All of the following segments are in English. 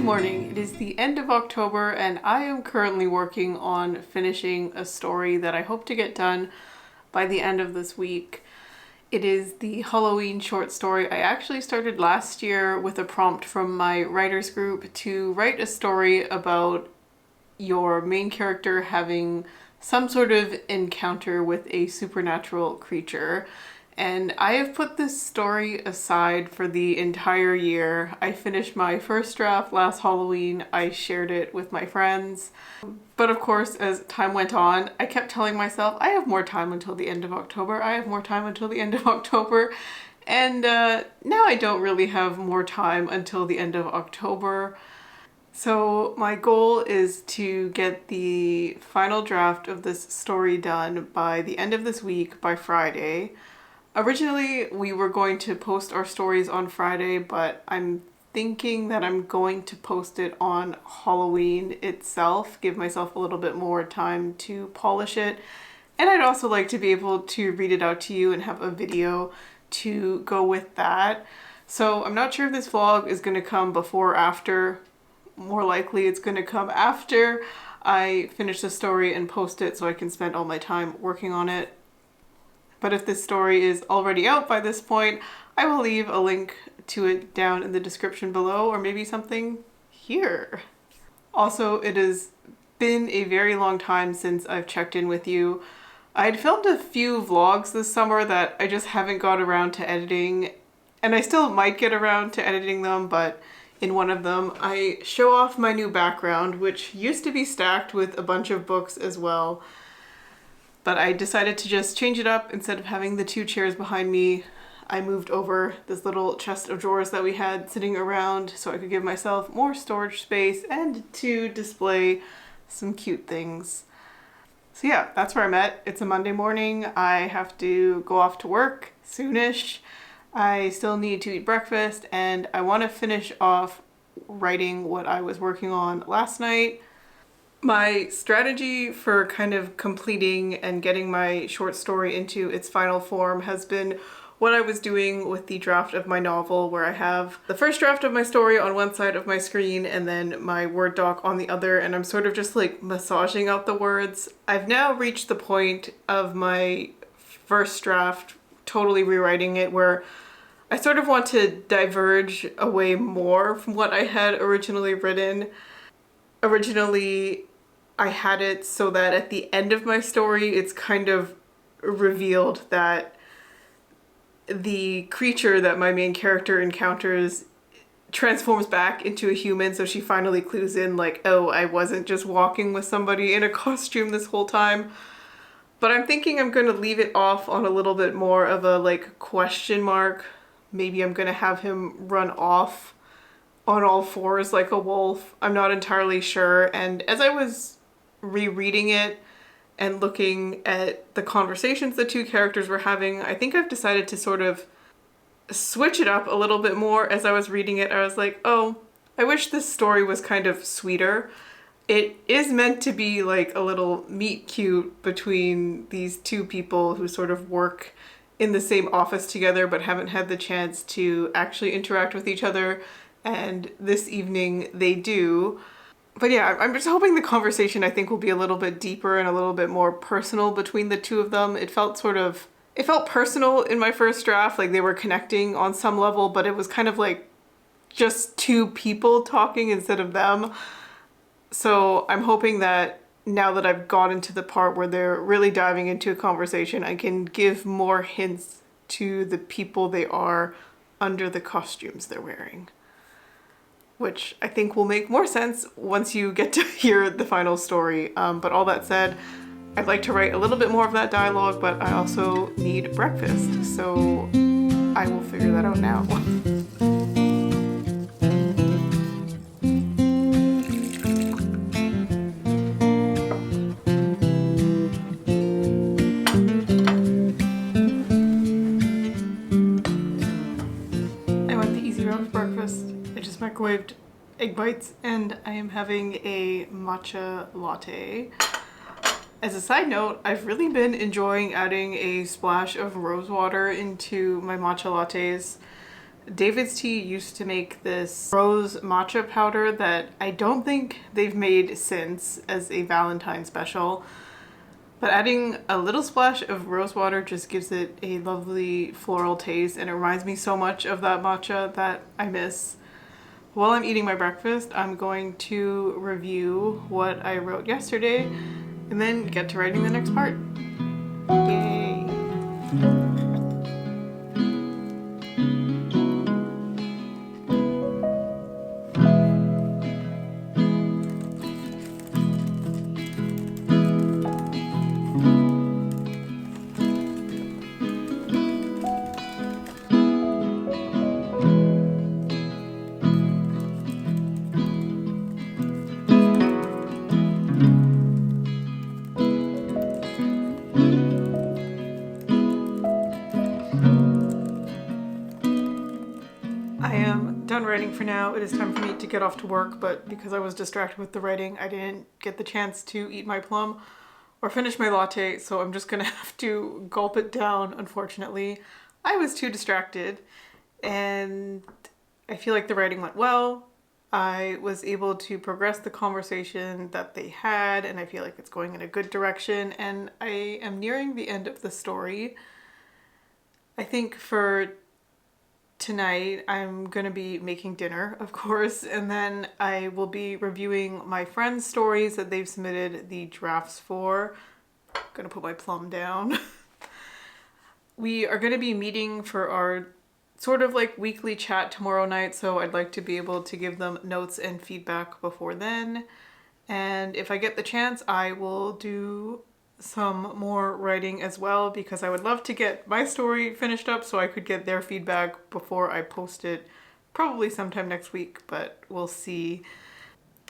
morning. It is the end of October and I am currently working on finishing a story that I hope to get done by the end of this week. It is the Halloween short story I actually started last year with a prompt from my writers group to write a story about your main character having some sort of encounter with a supernatural creature. And I have put this story aside for the entire year. I finished my first draft last Halloween. I shared it with my friends. But of course, as time went on, I kept telling myself, I have more time until the end of October. I have more time until the end of October. And now I don't really have more time until the end of October. So my goal is to get the final draft of this story done by the end of this week, by Friday. Originally, we were going to post our stories on Friday, but I'm thinking that I'm going to post it on Halloween itself, give myself a little bit more time to polish it. And I'd also like to be able to read it out to you and have a video to go with that. So I'm not sure if this vlog is going to come before or after. More likely it's going to come after I finish the story and post it so I can spend all my time working on it. But if this story is already out by this point, I will leave a link to it down in the description below, or maybe something here. Also, it has been a very long time since I've checked in with you. I'd filmed a few vlogs this summer that I just haven't got around to editing, and I still might get around to editing them, but in one of them I show off my new background, which used to be stacked with a bunch of books as well. But I decided to just change it up. Instead of having the two chairs behind me, I moved over this little chest of drawers that we had sitting around so I could give myself more storage space and to display some cute things. So yeah, that's where I'm at. It's a Monday morning. I have to go off to work soonish. I still need to eat breakfast and I want to finish off writing what I was working on last night. My strategy for kind of completing and getting my short story into its final form has been what I was doing with the draft of my novel, where I have the first draft of my story on one side of my screen and then my Word doc on the other, and I'm sort of just like massaging out the words. I've now reached the point of my first draft, totally rewriting it, where I sort of want to diverge away more from what I had originally written. Originally, I had it so that at the end of my story, it's kind of revealed that the creature that my main character encounters transforms back into a human, so she finally clues in like, oh, I wasn't just walking with somebody in a costume this whole time. But I'm thinking I'm going to leave it off on a little bit more of a like question mark. Maybe I'm going to have him run off on all fours like a wolf. I'm not entirely sure. And as I was rereading it and looking at the conversations the two characters were having, I think I've decided to sort of switch it up a little bit more. As I was reading it, I was like, oh, I wish this story was kind of sweeter. It is meant to be like a little meet cute between these two people who sort of work in the same office together but haven't had the chance to actually interact with each other. And this evening they do. But yeah, I'm just hoping the conversation, I think, will be a little bit deeper and a little bit more personal between the two of them. It felt personal in my first draft, like they were connecting on some level, but it was kind of like just two people talking instead of them. So I'm hoping that now that I've gotten to the part where they're really diving into a conversation, I can give more hints to the people they are under the costumes they're wearing, which I think will make more sense once you get to hear the final story. But all that said, I'd like to write a little bit more of that dialogue, but I also need breakfast, so I will figure that out now. I went the easy route for breakfast. I just microwaved egg bites and I am having a matcha latte. As a side note, I've really been enjoying adding a splash of rose water into my matcha lattes. David's Tea used to make this rose matcha powder that I don't think they've made since as a Valentine's special. But adding a little splash of rose water just gives it a lovely floral taste, and it reminds me so much of that matcha that I miss. While I'm eating my breakfast, I'm going to review what I wrote yesterday and then get to writing the next part. Yay! Done writing for now. It is time for me to get off to work, but because I was distracted with the writing, I didn't get the chance to eat my plum or finish my latte, so I'm just gonna have to gulp it down, unfortunately. I was too distracted, and I feel like the writing went well. I was able to progress the conversation that they had, and I feel like it's going in a good direction, and I am nearing the end of the story. I think for tonight I'm gonna be making dinner, of course, and then I will be reviewing my friends' stories that they've submitted the drafts for. I'm gonna put my plum down. We are gonna be meeting for our sort of like weekly chat tomorrow night, so I'd like to be able to give them notes and feedback before then. And if I get the chance, I will do some more writing as well, because I would love to get my story finished up so I could get their feedback before I post it, probably sometime next week, but we'll see.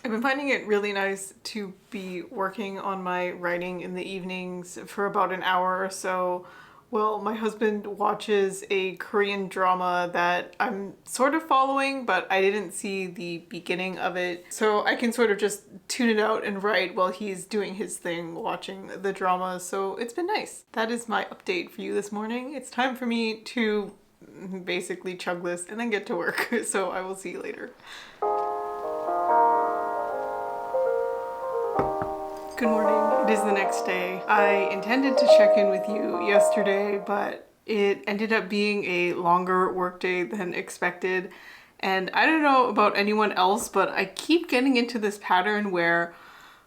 I've been finding it really nice to be working on my writing in the evenings for about an hour or so. Well, my husband watches a Korean drama that I'm sort of following, but I didn't see the beginning of it. So I can sort of just tune it out and write while he's doing his thing, watching the drama. So it's been nice. That is my update for you this morning. It's time for me to basically chug this and then get to work. So I will see you later. Good morning. It is the next day. I intended to check in with you yesterday, but it ended up being a longer workday than expected. And I don't know about anyone else, but I keep getting into this pattern where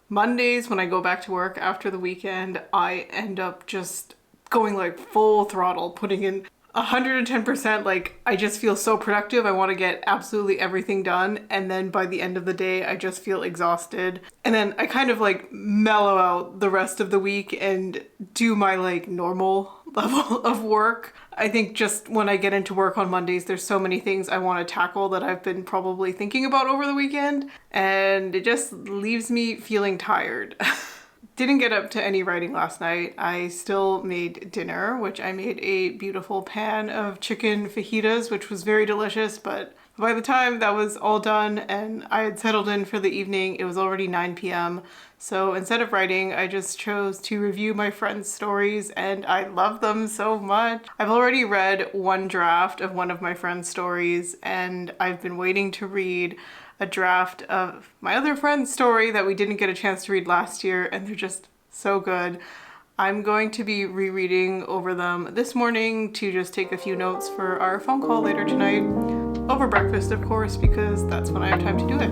Mondays, when I go back to work after the weekend, I end up just going like full throttle, putting in 110%. Like, I just feel so productive. I want to get absolutely everything done. And then by the end of the day, I just feel exhausted. And then I kind of like mellow out the rest of the week and do my like normal level of work. I think just when I get into work on Mondays, there's so many things I want to tackle that I've been probably thinking about over the weekend. And it just leaves me feeling tired. Didn't get up to any writing last night. I still made dinner, which I made a beautiful pan of chicken fajitas, which was very delicious, but by the time that was all done and I had settled in for the evening, it was already 9 p.m. So instead of writing, I just chose to review my friends' stories, and I love them so much. I've already read one draft of one of my friends' stories, and I've been waiting to read a draft of my other friend's story that we didn't get a chance to read last year, and they're just so good. I'm going to be rereading over them this morning to just take a few notes for our phone call later tonight. Over breakfast, of course, because that's when I have time to do it.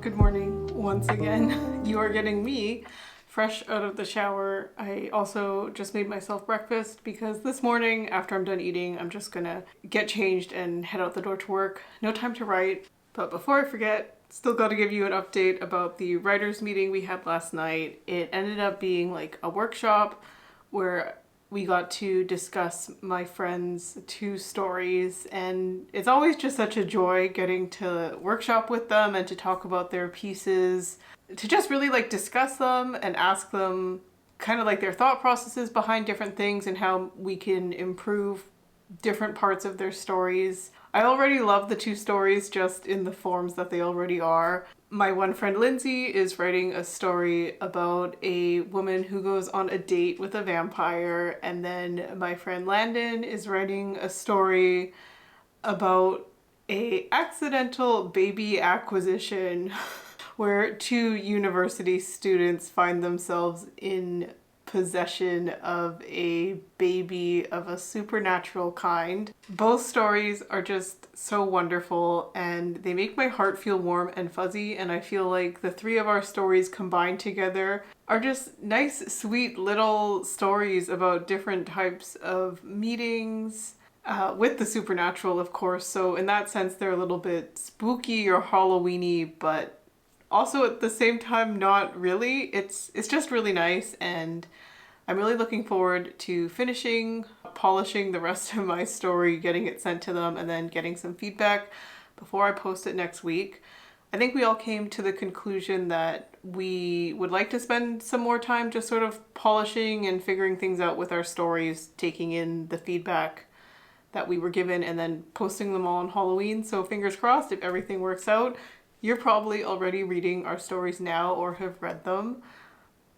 Good morning once again. You are getting me fresh out of the shower. I also just made myself breakfast because this morning, after I'm done eating, I'm just gonna get changed and head out the door to work. No time to write. But before I forget, still got to give you an update about the writers meeting we had last night. It ended up being like a workshop where we got to discuss my friends' 2 stories, and it's always just such a joy getting to workshop with them and to talk about their pieces, to just really like discuss them and ask them kind of like their thought processes behind different things and how we can improve different parts of their stories. I already love the two stories just in the forms that they already are. My one friend Lindsay is writing a story about a woman who goes on a date with a vampire, and then my friend Landon is writing a story about a accidental baby acquisition where two university students find themselves in possession of a baby of a supernatural kind. Both stories are just so wonderful and they make my heart feel warm and fuzzy, and I feel like the three of our stories combined together are just nice, sweet little stories about different types of meetings, with the supernatural, of course. So in that sense, they're a little bit spooky or Halloweeny, but also at the same time, not really. It's just really nice, and I'm really looking forward to finishing, polishing the rest of my story, getting it sent to them, and then getting some feedback before I post it next week. I think we all came to the conclusion that we would like to spend some more time just sort of polishing and figuring things out with our stories, taking in the feedback that we were given and then posting them all on Halloween. So fingers crossed, if everything works out. You're probably already reading our stories now or have read them.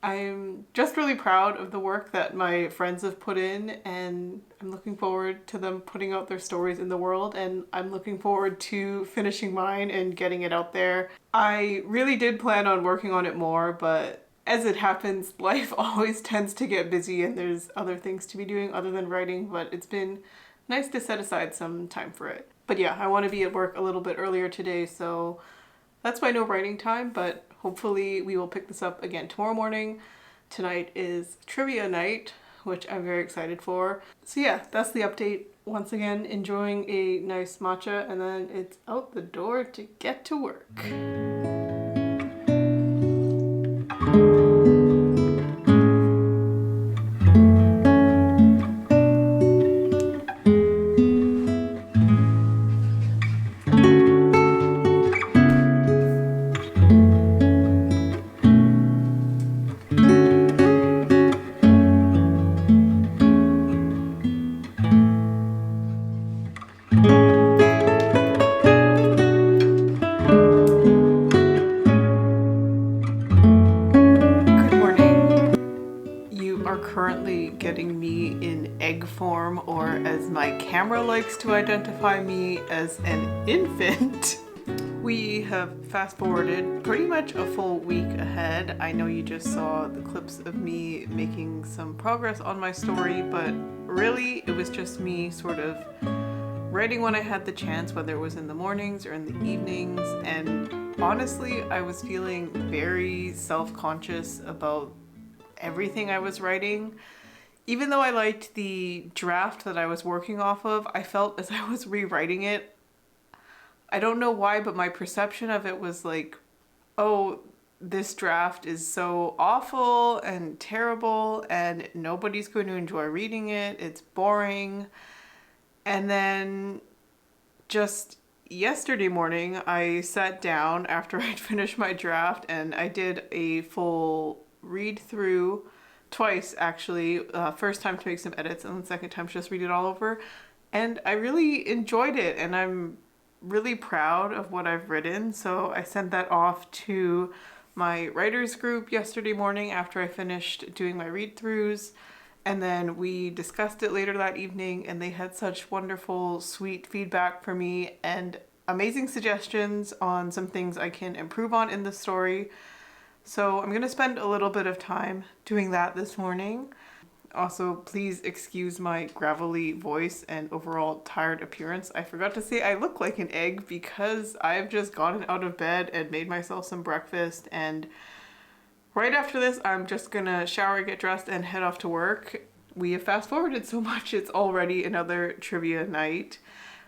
I'm just really proud of the work that my friends have put in, and I'm looking forward to them putting out their stories in the world, and I'm looking forward to finishing mine and getting it out there. I really did plan on working on it more, but as it happens, life always tends to get busy and there's other things to be doing other than writing, but it's been nice to set aside some time for it. But yeah, I want to be at work a little bit earlier today, so that's why no writing time, but hopefully we will pick this up again tomorrow morning. Tonight is trivia night, which I'm very excited for. So yeah, that's the update. Once again, enjoying a nice matcha, and then it's out the door to get to work. Currently getting me in egg form, or as my camera likes to identify me, as an infant. We have fast forwarded pretty much a full week ahead. I know you just saw the clips of me making some progress on my story, but really it was just me sort of writing when I had the chance, whether it was in the mornings or in the evenings, and honestly I was feeling very self-conscious about everything I was writing. Even though I liked the draft that I was working off of, I felt as I was rewriting it, I don't know why, but my perception of it was like, oh, this draft is so awful and terrible and nobody's going to enjoy reading it. It's boring. And then just yesterday morning, I sat down after I'd finished my draft and I did a full read through twice, actually. First time to make some edits and the second time to just read it all over. And I really enjoyed it and I'm really proud of what I've written. So I sent that off to my writers group yesterday morning after I finished doing my read throughs. And then we discussed it later that evening and they had such wonderful, sweet feedback for me and amazing suggestions on some things I can improve on in the story. So I'm going to spend a little bit of time doing that this morning. Also, please excuse my gravelly voice and overall tired appearance. I forgot to say I look like an egg because I've just gotten out of bed and made myself some breakfast, and right after this I'm just gonna shower, get dressed, and head off to work. We have fast forwarded so much, it's already another trivia night,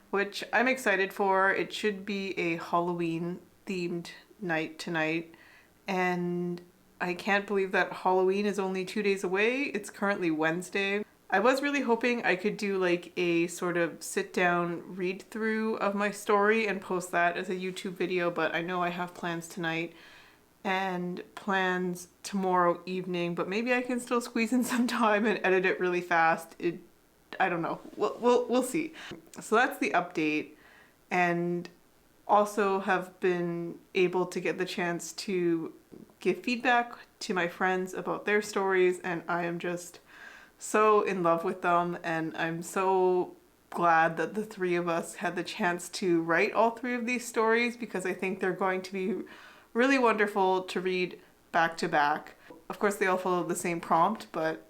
which I'm excited for. It should be a Halloween themed night tonight. And I can't believe that Halloween is only 2 days away. It's currently Wednesday. I was really hoping I could do like a sort of sit down read through of my story and post that as a YouTube video, but I know I have plans tonight and plans tomorrow evening, but maybe I can still squeeze in some time and edit it really fast. I don't know. We'll see. So that's the update. and also have been able to get the chance to give feedback to my friends about their stories, and I am just so in love with them, and I'm so glad that the three of us had the chance to write all three of these stories, because I think they're going to be really wonderful to read back to back. Of course, they all follow the same prompt, but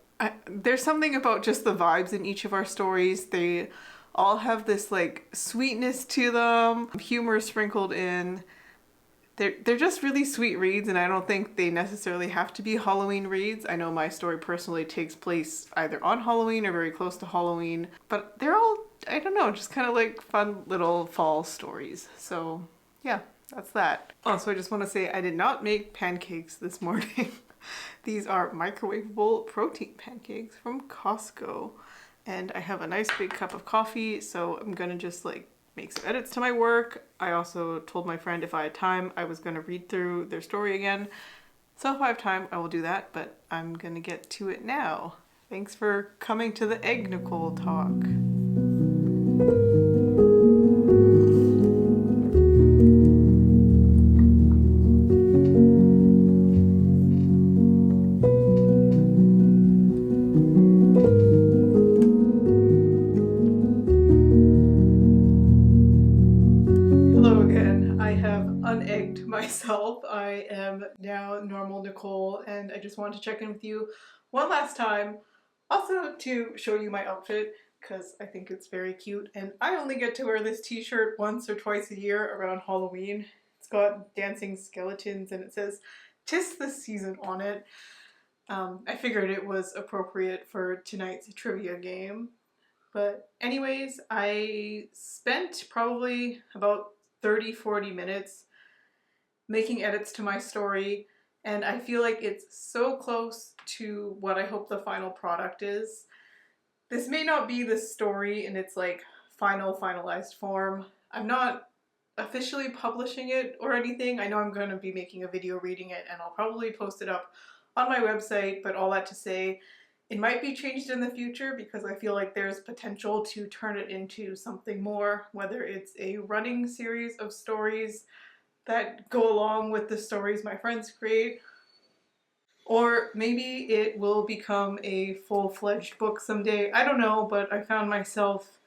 there's something about just the vibes in each of our stories. They all have this like sweetness to them, humor sprinkled in. They're just really sweet reads, and I don't think they necessarily have to be Halloween reads. I know my story personally takes place either on Halloween or very close to Halloween, but they're all, I don't know, just kind of like fun little fall stories. So yeah, that's that. Also, I just want to say I did not make pancakes this morning. These are microwavable protein pancakes from Costco. And I have a nice big cup of coffee, so I'm gonna just like make some edits to my work. I also told my friend if I had time, I was gonna read through their story again. So if I have time, I will do that, but I'm gonna get to it now. Thanks for coming to the Egg Nicole talk. Myself. I am now normal Nicole, and I just wanted to check in with you one last time, also to show you my outfit because I think it's very cute, and I only get to wear this t-shirt once or twice a year around Halloween. It's got dancing skeletons and it says "'Tis the Season" on it. I figured it was appropriate for tonight's trivia game. But anyways, I spent probably about 30-40 minutes making edits to my story, and I feel like it's so close to what I hope the final product is. This may not be the story in its like finalized form. I'm not officially publishing it or anything. I know I'm going to be making a video reading it, and I'll probably post it up on my website, but all that to say, it might be changed in the future because I feel like there's potential to turn it into something more, whether it's a running series of stories that go along with the stories my friends create, or maybe it will become a full-fledged book someday. I don't know, but I found myself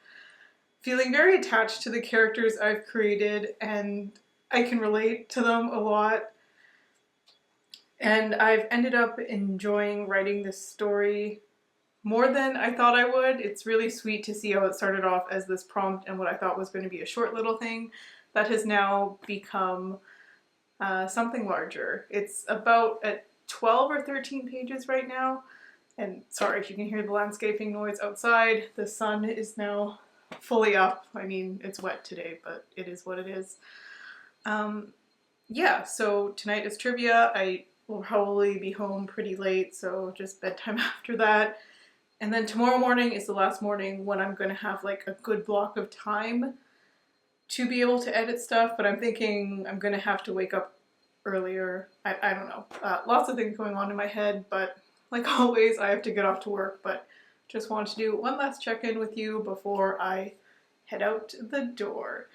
feeling very attached to the characters I've created, and I can relate to them a lot. And I've ended up enjoying writing this story more than I thought I would. It's really sweet to see how it started off as this prompt and what I thought was going to be a short little thing that has now become something larger. It's about at 12 or 13 pages right now. And sorry if you can hear the landscaping noise outside. The sun is now fully up. I mean, it's wet today, but it is what it is. Yeah, so tonight is trivia. I will probably be home pretty late, so just bedtime after that. And then tomorrow morning is the last morning when I'm going to have like a good block of time to be able to edit stuff, but I'm thinking I'm going to have to wake up earlier. I don't know. Lots of things going on in my head, but like always, I have to get off to work, but just wanted to do one last check-in with you before I head out the door.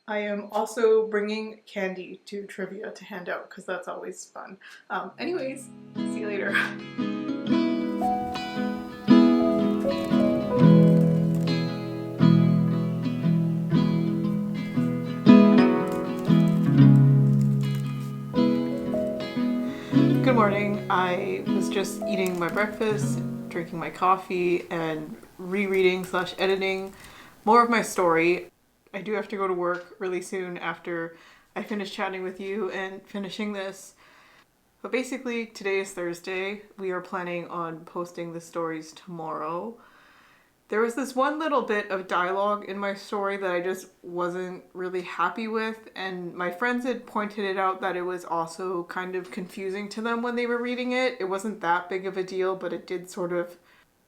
I am also bringing candy to trivia to hand out because that's always fun. Anyways, see you later. Good morning. I was just eating my breakfast, drinking my coffee, and rereading / editing more of my story. I do have to go to work really soon after I finish chatting with you and finishing this. But basically, today is Thursday. We are planning on posting the stories tomorrow. There was this one little bit of dialogue in my story that I just wasn't really happy with, and my friends had pointed it out that it was also kind of confusing to them when they were reading it. It wasn't that big of a deal, but it did sort of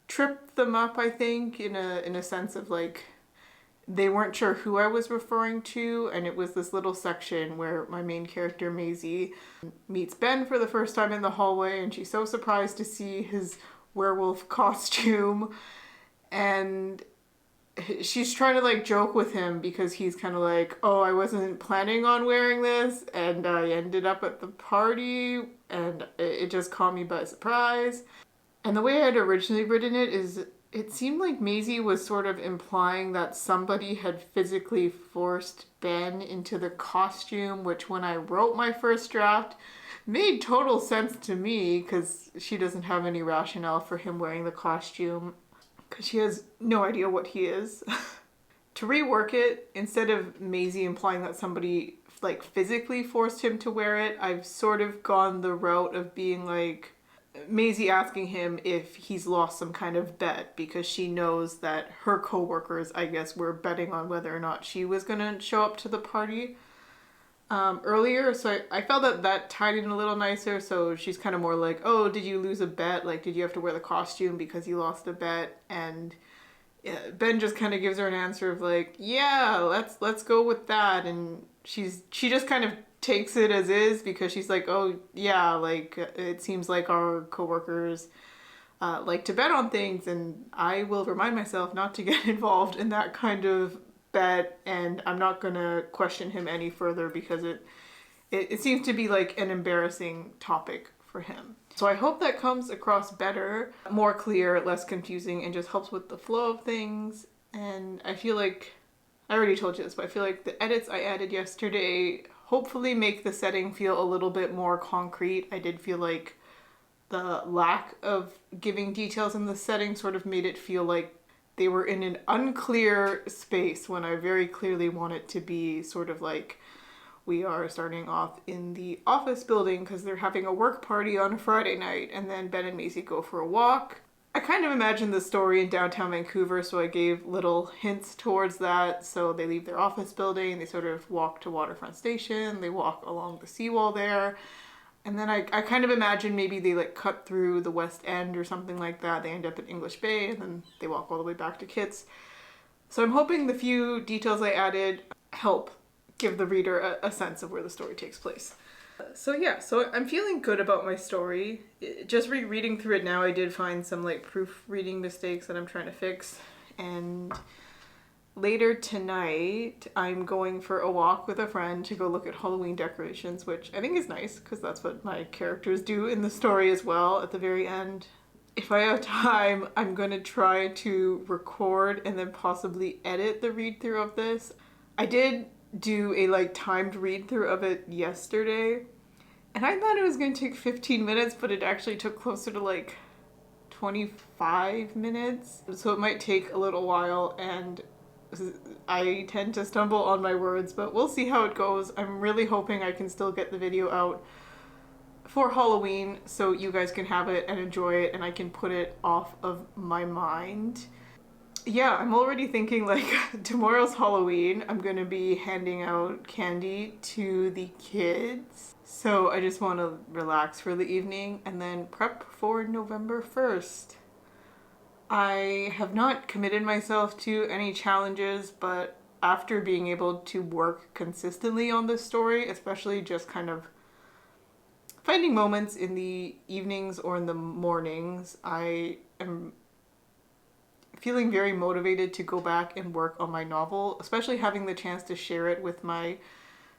trip them up, I think, in a sense of like they weren't sure who I was referring to, and it was this little section where my main character, Maisie, meets Ben for the first time in the hallway, and she's so surprised to see his werewolf costume. And she's trying to like joke with him because he's kind of like, oh, I wasn't planning on wearing this and I ended up at the party and it just caught me by surprise. And the way I'd originally written it is it seemed like Maisie was sort of implying that somebody had physically forced Ben into the costume, which when I wrote my first draft made total sense to me because she doesn't have any rationale for him wearing the costume because she has no idea what he is. To rework it, instead of Maisie implying that somebody like physically forced him to wear it, I've sort of gone the route of being like Maisie asking him if he's lost some kind of bet because she knows that her coworkers, I guess, were betting on whether or not she was gonna show up to the party earlier. So I felt that that tied in a little nicer. So she's kind of more like, oh, did you lose a bet? Like, did you have to wear the costume because you lost a bet? And Ben just kind of gives her an answer of like, yeah, let's go with that. And she just kind of takes it as is because she's like, oh yeah, like it seems like our coworkers like to bet on things, and I will remind myself not to get involved in that kind of bet, and I'm not gonna question him any further because it seems to be like an embarrassing topic for him. So I hope that comes across better, more clear, less confusing, and just helps with the flow of things. And I feel like, I already told you this, but I feel like the edits I added yesterday hopefully make the setting feel a little bit more concrete. I did feel like the lack of giving details in the setting sort of made it feel like they were in an unclear space when I very clearly want it to be sort of like we are starting off in the office building because they're having a work party on a Friday night, and then Ben and Maisie go for a walk. I kind of imagined the story in downtown Vancouver, so I gave little hints towards that. So they leave their office building, they sort of walk to Waterfront Station, they walk along the seawall there, and then I kind of imagine maybe they like cut through the West End or something like that. They end up in English Bay, and then they walk all the way back to Kitts. So I'm hoping the few details I added help give the reader a sense of where the story takes place. So yeah, so I'm feeling good about my story. Just rereading through it now, I did find some like proofreading mistakes that I'm trying to fix. And later tonight, I'm going for a walk with a friend to go look at Halloween decorations, which I think is nice because that's what my characters do in the story as well at the very end. If I have time, I'm going to try to record and then possibly edit the read through of this. I did do a like timed read through of it yesterday, and I thought it was going to take 15 minutes, but it actually took closer to like 25 minutes. So it might take a little while, and I tend to stumble on my words, but we'll see how it goes. I'm really hoping I can still get the video out for Halloween so you guys can have it and enjoy it, and I can put it off of my mind. Yeah, I'm already thinking like tomorrow's Halloween. I'm gonna be handing out candy to the kids. So I just want to relax for the evening and then prep for November 1st. I have not committed myself to any challenges, but after being able to work consistently on this story, especially just kind of finding moments in the evenings or in the mornings, I am feeling very motivated to go back and work on my novel, especially having the chance to share it with my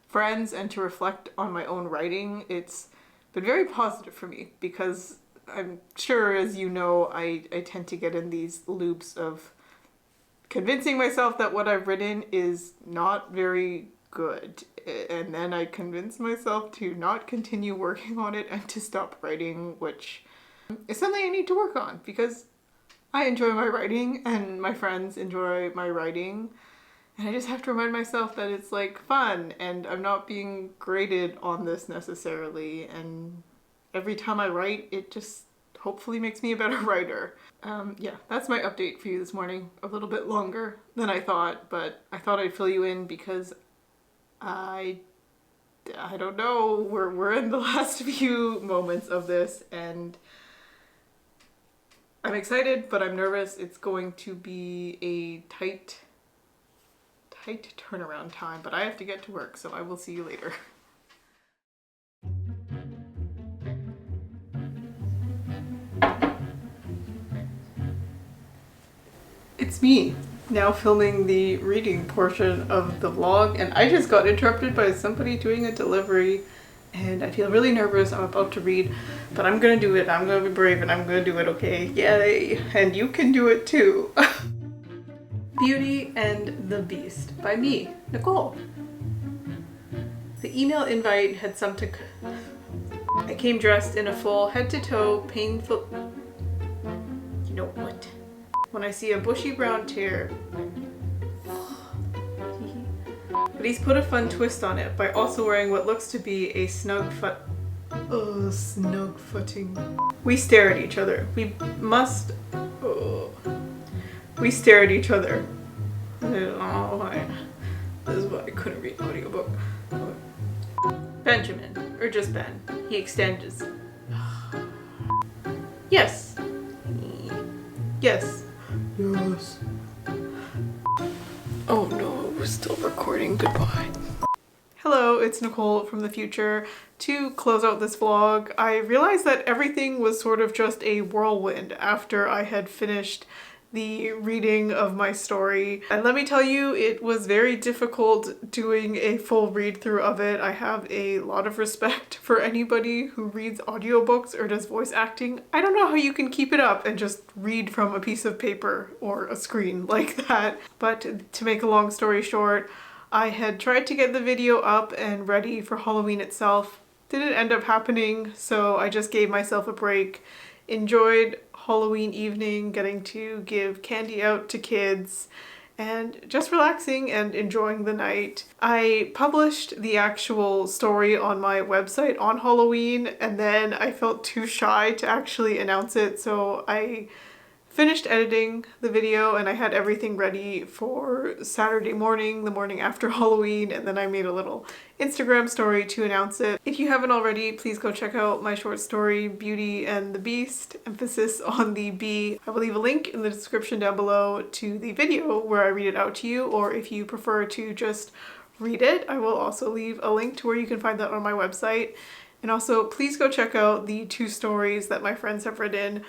friends and to reflect on my own writing. It's been very positive for me because I'm sure, as you know, I tend to get in these loops of convincing myself that what I've written is not very good, and then I convince myself to not continue working on it and to stop writing, which is something I need to work on because I enjoy my writing and my friends enjoy my writing, and I just have to remind myself that it's like fun and I'm not being graded on this necessarily, and every time I write it just hopefully makes me a better writer. Yeah, that's my update for you this morning. A little bit longer than I thought, but I thought I'd fill you in because I don't know, we're in the last few moments of this, and I'm excited, but I'm nervous. It's going to be a tight turnaround time, but I have to get to work, so I will see you later. It's me. Now filming the reading portion of the vlog, and I just got interrupted by somebody doing a delivery and I feel really nervous. I'm about to read, but I'm gonna do it. I'm gonna be brave and I'm gonna do it, okay? Yay! And you can do it too. Beauty and the Beast by me, Nicole. The email invite had some to... I came dressed in a full head-to-toe painful... You know what? When I see a bushy brown tear. But he's put a fun twist on it by also wearing what looks to be a snug footing. We stare at each other. We stare at each other. Oh, this is why I couldn't read audiobook. Benjamin, or just Ben, he extends. Yes. Yes. Yes. Oh no, we're still recording. Goodbye. Hello, it's Nicole from the future. To close out this vlog, I realized that everything was sort of just a whirlwind after I had finished the reading of my story. And let me tell you, it was very difficult doing a full read through of it. I have a lot of respect for anybody who reads audiobooks or does voice acting. I don't know how you can keep it up and just read from a piece of paper or a screen like that. But to make a long story short, I had tried to get the video up and ready for Halloween itself. Didn't end up happening, so I just gave myself a break. Enjoyed Halloween evening, getting to give candy out to kids and just relaxing and enjoying the night. I published the actual story on my website on Halloween, and then I felt too shy to actually announce it, so I finished editing the video and I had everything ready for Saturday morning, the morning after Halloween, and then I made a little Instagram story to announce it. If you haven't already, please go check out my short story, Beauty and the Beast, emphasis on the bee. I will leave a link in the description down below to the video where I read it out to you, or if you prefer to just read it, I will also leave a link to where you can find that on my website. And also, please go check out the 2 stories that my friends have written.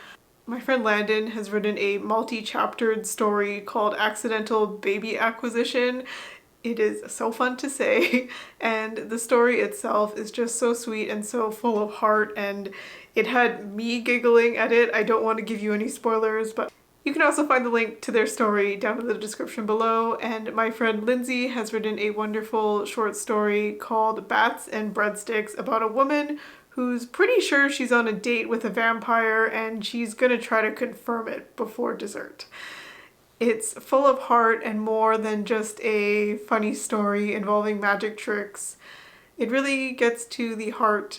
My friend Landon has written a multi-chaptered story called Accidental Baby Acquisition. It is so fun to say, and the story itself is just so sweet and so full of heart, and it had me giggling at it. I don't want to give you any spoilers, but you can also find the link to their story down in the description below. And my friend Lindsay has written a wonderful short story called Bats and Breadsticks about a woman who's pretty sure she's on a date with a vampire and she's gonna try to confirm it before dessert. It's full of heart and more than just a funny story involving magic tricks. It really gets to the heart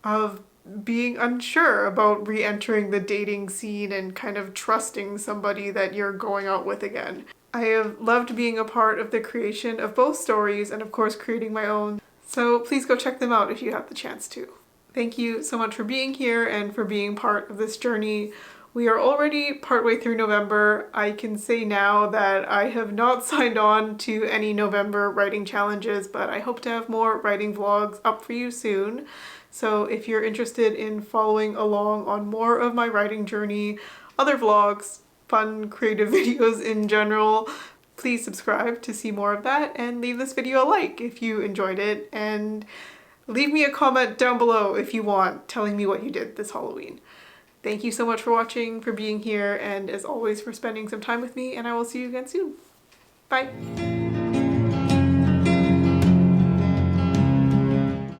of being unsure about re-entering the dating scene and kind of trusting somebody that you're going out with again. I have loved being a part of the creation of both stories and of course creating my own, so please go check them out if you have the chance to. Thank you so much for being here and for being part of this journey. We are already partway through November. I can say now that I have not signed on to any November writing challenges, but I hope to have more writing vlogs up for you soon. So if you're interested in following along on more of my writing journey, other vlogs, fun creative videos in general, please subscribe to see more of that and leave this video a like if you enjoyed it, and leave me a comment down below if you want, telling me what you did this Halloween. Thank you so much for watching, for being here, and as always for spending some time with me, and I will see you again soon. Bye!